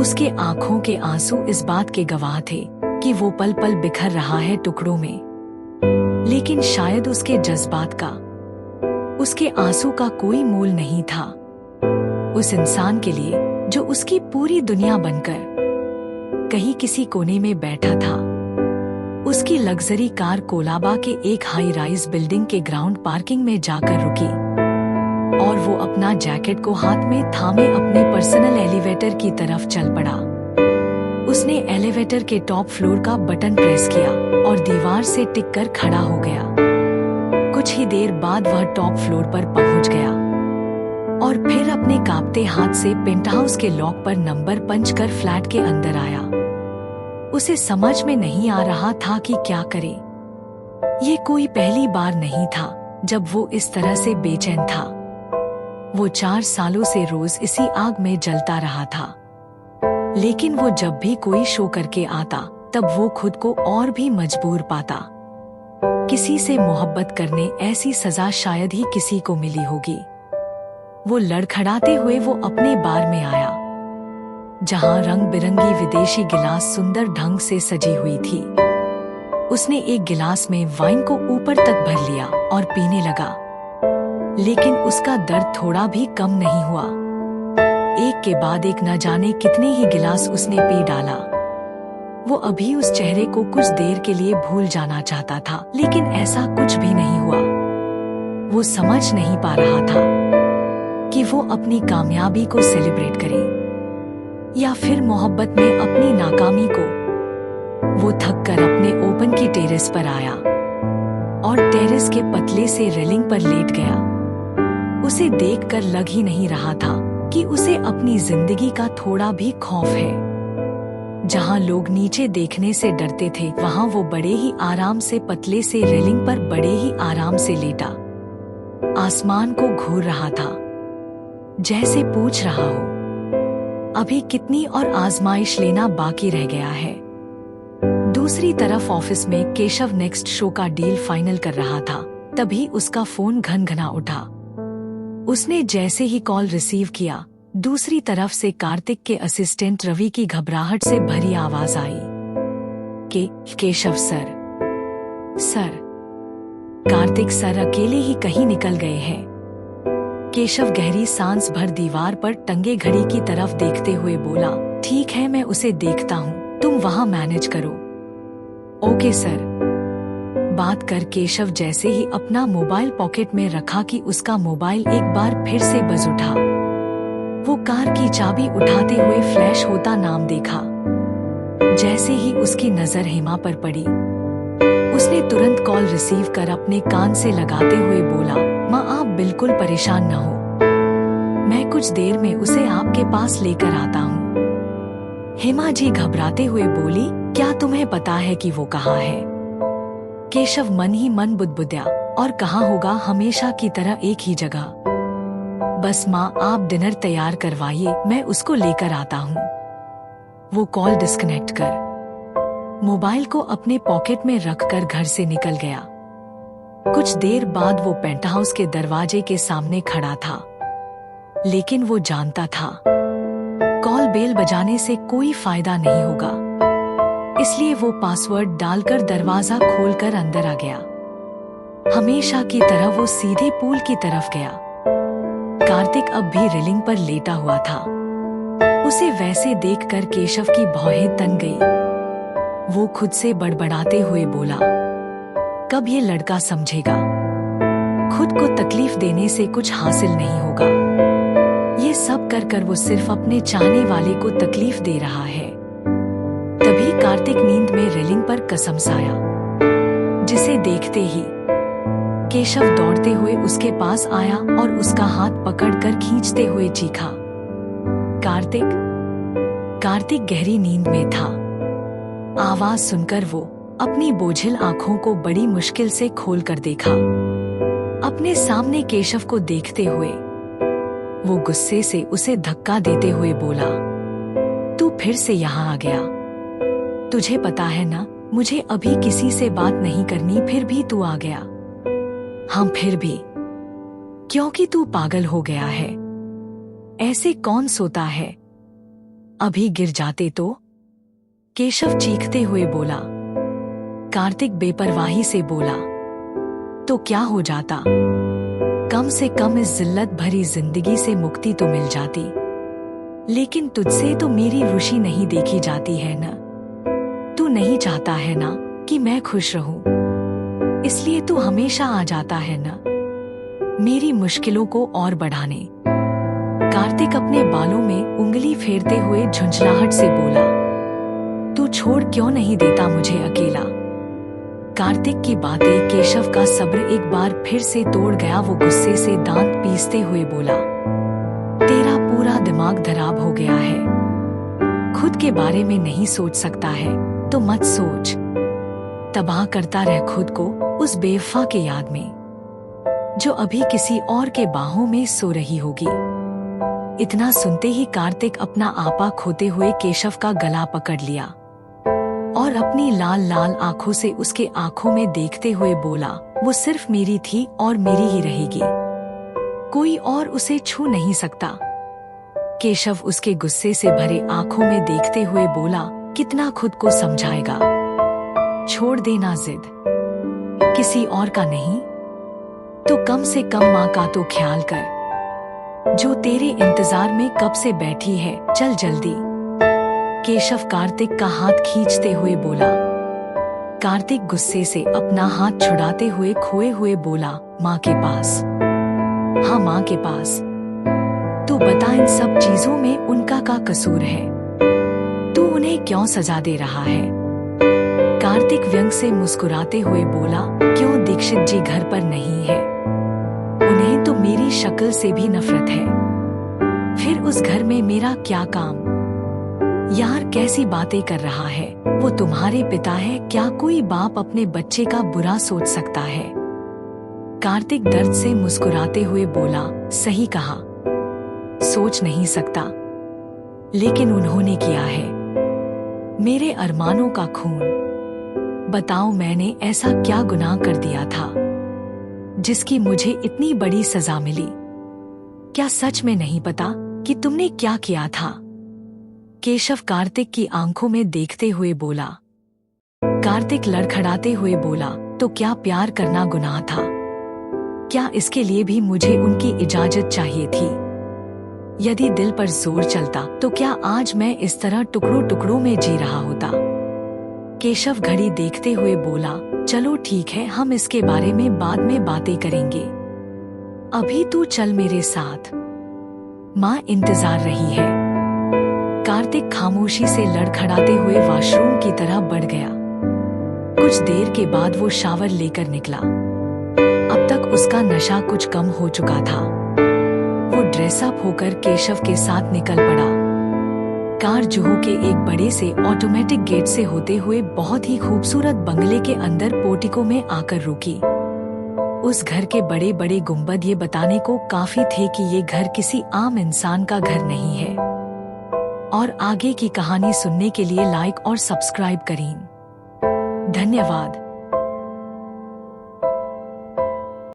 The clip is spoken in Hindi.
उसके आंखों के आंसू इस बात के गवाह थे कि वो पल पल बिखर रहा है टुकड़ों में। लेकिन शायद उसके जज्बात का, उसके आंसू का कोई मोल नहीं था उस इंसान के लिए जो उसकी पूरी दुनिया बनकर कहीं किसी कोने में बैठा था। उसकी लग्जरी कार कोलाबा के एक हाई राइज बिल्डिंग के ग्राउंड पार्किंग में जाकर रुकी और वो अपना जैकेट को हाथ में थामे अपने पर्सनल एलिवेटर की तरफ चल पड़ा। उसने एलिवेटर के टॉप फ्लोर का बटन प्रेस किया और दीवार से टिक कर खड़ा हो गया। कुछ ही देर बाद वह टॉप फ्लोर पर पहुंच गया और फिर अपने कांपते हाथ से पेंटहाउस के लॉक पर नंबर पंच कर फ्लैट के अंदर आया। उसे समझ में नहीं आ रहा था कि क्या करे। ये कोई पहली बार नहीं था जब वो इस तरह से बेचैन था। वो 4 सालों से रोज इसी आग में जलता रहा था। लेकिन वो जब भी कोई शो करके आता तब वो खुद को और भी मजबूर पाता। किसी से मोहब्बत करने ऐसी सजा शायद ही किसी को मिली होगी। वो लड़खड़ाते हुए वो अपने बार में आया जहां रंग बिरंगी विदेशी गिलास सुंदर ढंग से सजी हुई थी। उसने एक गिलास में वाइन को ऊपर तक भर लिया और पीने लगा। लेकिन उसका दर्द थोड़ा भी कम नहीं हुआ। एक के बाद एक न जाने कितने ही गिलास उसने पी डाला। वो अभी उस चेहरे को कुछ देर के लिए भूल जाना चाहता था, लेकिन ऐसा कुछ भी नहीं हुआ। वो समझ नहीं पा रहा था कि वो अपनी कामयाबी को सेलिब्रेट करे या फिर मोहब्बत में अपनी नाकामी को। वो थक कर अपने ओपन की टेरेस पर आया और टेरेस के पतले से रेलिंग पर लेट गया। उसे देखकर लग ही नहीं रहा था कि उसे अपनी जिंदगी का थोड़ा भी खौफ है। जहां लोग नीचे देखने से डरते थे, वहां वो बड़े ही आराम से पतले से रेलिंग पर बड़े ही आराम से लेटा आसमान को घूर रहा था, जैसे पूछ रहा हो अभी कितनी और आजमाइश लेना बाकी रह गया है। दूसरी तरफ ऑफिस में केशव नेक्स्ट शो का डील फाइनल कर रहा था। तभी उसका फोन घनघना उठा। उसने जैसे ही कॉल रिसीव किया, दूसरी तरफ से कार्तिक के असिस्टेंट रवि की घबराहट से भरी आवाज आई केशव सर। कार्तिक सर अकेले ही कहीं निकल गए हैं। केशव गहरी सांस भर दीवार पर टंगे घड़ी की तरफ देखते हुए बोला, ठीक है, मैं उसे देखता हूँ, तुम वहाँ मैनेज करो। Okay sir. बात कर केशव जैसे ही अपना मोबाइल पॉकेट में रखा कि उसका मोबाइल एक बार फिर से बज उठा। वो कार की चाबी उठाते हुए फ्लैश होता नाम देखा। जैसे ही उसकी नजर हेमा पर पड़ी, उसने तुरंत कॉल रिसीव कर अपने कान से लगाते हुए बोला, माँ आप बिल्कुल परेशान न हो, मैं कुछ देर में उसे आपके पास लेकर आता हूँ। हेमा जी घबराते हुए बोली, क्या तुम्हें पता है कि वो कहाँ है? केशव मन ही मन बुदबुद्या, और कहाँ होगा, हमेशा की तरह एक ही जगह। बस माँ आप डिनर तैयार करवाइए, मैं उसको लेकर आता हूँ। वो कॉल डिस्कनेक्ट कर मोबाइल को अपने पॉकेट में रखकर घर से निकल गया। कुछ देर बाद वो पेंटहाउस के दरवाजे के सामने खड़ा था, लेकिन वो जानता था कॉल बेल बजाने से कोई फायदा नहीं होगा। इसलिए वो पासवर्ड डालकर दरवाजा खोलकर अंदर आ गया। हमेशा की तरह वो सीधे पूल की तरफ गया। कार्तिक अब भी रेलिंग पर लेटा हुआ था। उसे वैसे देखकर केशव की भौहें तन गई। वो खुद से बड़बड़ाते हुए बोला, कब ये लड़का समझेगा, खुद को तकलीफ देने से कुछ हासिल नहीं होगा। ये सब कर कर वो सिर्फ अपने चाहने वाले को तकलीफ दे रहा है। तभी कार्तिक नींद में रेलिंग पर कसमसाया, जिसे देखते ही केशव दौड़ते हुए उसके पास आया और उसका हाथ पकड़कर खींचते हुए चीखा, कार्तिक गहरी नींद में था। आवाज सुनकर वो अपनी बोझिल आंखों को बड़ी मुश्किल से खोलकर देखा। अपने सामने केशव को देखते हुए वो गुस्से से उसे धक्का देते हुए बोला, तू फिर से यहाँ आ गया। तुझे पता है ना, मुझे अभी किसी से बात नहीं करनी, फिर भी तू आ गया। हाँ फिर भी, क्योंकि तू पागल हो गया है। ऐसे कौन सोता है? अभी गिर जाते तो? केशव चीखते हुए बोला। कार्तिक बेपरवाही से बोला, तो क्या हो जाता? कम से कम इस जिल्लत भरी जिंदगी से मुक्ति तो मिल जाती। लेकिन तुझसे तो मेरी रुचि नहीं देखी जाती है ना? तू नहीं चाहता है ना कि मैं खुश रहूं? इसलिए तू हमेशा आ जाता है ना मेरी मुश्किलों को और बढ़ाने। कार्तिक अपने बालों में उंगली फेरते हुए झुंझलाहट से बोला, तू छोड़ क्यों नहीं देता मुझे अकेला? कार्तिक की बातें केशव का सब्र एक बार फिर से तोड़ गया। वो गुस्से से दांत पीसते हुए बोला, तेरा पूरा दिमाग खराब हो गया है। खुद के बारे में नहीं सोच सकता है तो मत सोच। तबाह करता रह खुद को उस बेवफा के याद में जो अभी किसी और के बाहों में सो रही होगी। इतना सुनते ही कार्तिक अपना आपा खोते हुए केशव का गला पकड़ लिया और अपनी लाल लाल आंखों से उसके आंखों में देखते हुए बोला, वो सिर्फ मेरी थी और मेरी ही रहेगी। कोई और उसे छू नहीं सकता। केशव उसके गुस्से से भरे आंखों में देखते हुए बोला, कितना खुद को समझाएगा? छोड़ देना जिद, किसी और का नहीं तो कम से कम माँ का तो ख्याल कर जो तेरे इंतजार में कब से बैठी है। चल जल्दी। केशव कार्तिक का हाथ खींचते हुए बोला। कार्तिक गुस्से से अपना हाथ छुड़ाते हुए खोए हुए बोला, माँ के पास। हाँ, माँ के पास। तू बता, इन सब चीजों में उनका क्या कसूर है? तू उन्हें क्यों सजा दे रहा है? कार्तिक व्यंग से मुस्कुराते हुए बोला, क्यों दीक्षित जी घर पर नहीं है? उन्हें तो मेरी शक्ल से भी नफरत है। फिर उस घर में मेरा क्या काम? यार कैसी बातें कर रहा है? वो तुम्हारे पिता है, क्या कोई बाप अपने बच्चे का बुरा सोच सकता है? कार्तिक दर्द से मुस्कुराते हुए बोला, सही कहा, सोच नहीं सकता, लेकिन उन्होंने किया है। मेरे अरमानों का खून। बताओ मैंने ऐसा क्या गुनाह कर दिया था जिसकी मुझे इतनी बड़ी सजा मिली? क्या सच में नहीं पता कि तुमने क्या किया था? केशव कार्तिक की आंखों में देखते हुए बोला। कार्तिक लड़खड़ाते हुए बोला, तो क्या प्यार करना गुनाह था? क्या इसके लिए भी मुझे उनकी इजाजत चाहिए थी? यदि दिल पर जोर चलता तो क्या आज मैं इस तरह टुकड़ों टुकड़ों में जी रहा होता? केशव घड़ी देखते हुए बोला, चलो ठीक है, हम इसके बारे में बाद में बातें करेंगे। अभी तू चल मेरे साथ, माँ इंतजार रही है। कार्तिक खामोशी से लड़खड़ाते हुए वॉशरूम की तरह बढ़ गया। कुछ देर के बाद वो शावर लेकर निकला। अब तक उसका नशा कुछ कम हो चुका था। वो ड्रेसअप होकर केशव के साथ निकल पड़ा। कार जुहू के एक बड़े से ऑटोमेटिक गेट से होते हुए बहुत ही खूबसूरत बंगले के अंदर पोर्टिको में आकर रुकी। उस घर के बड़े बड़े गुंबद ये बताने को काफी थे कि ये घर किसी आम इंसान का घर नहीं है। और आगे की कहानी सुनने के लिए लाइक और सब्सक्राइब करें। धन्यवाद।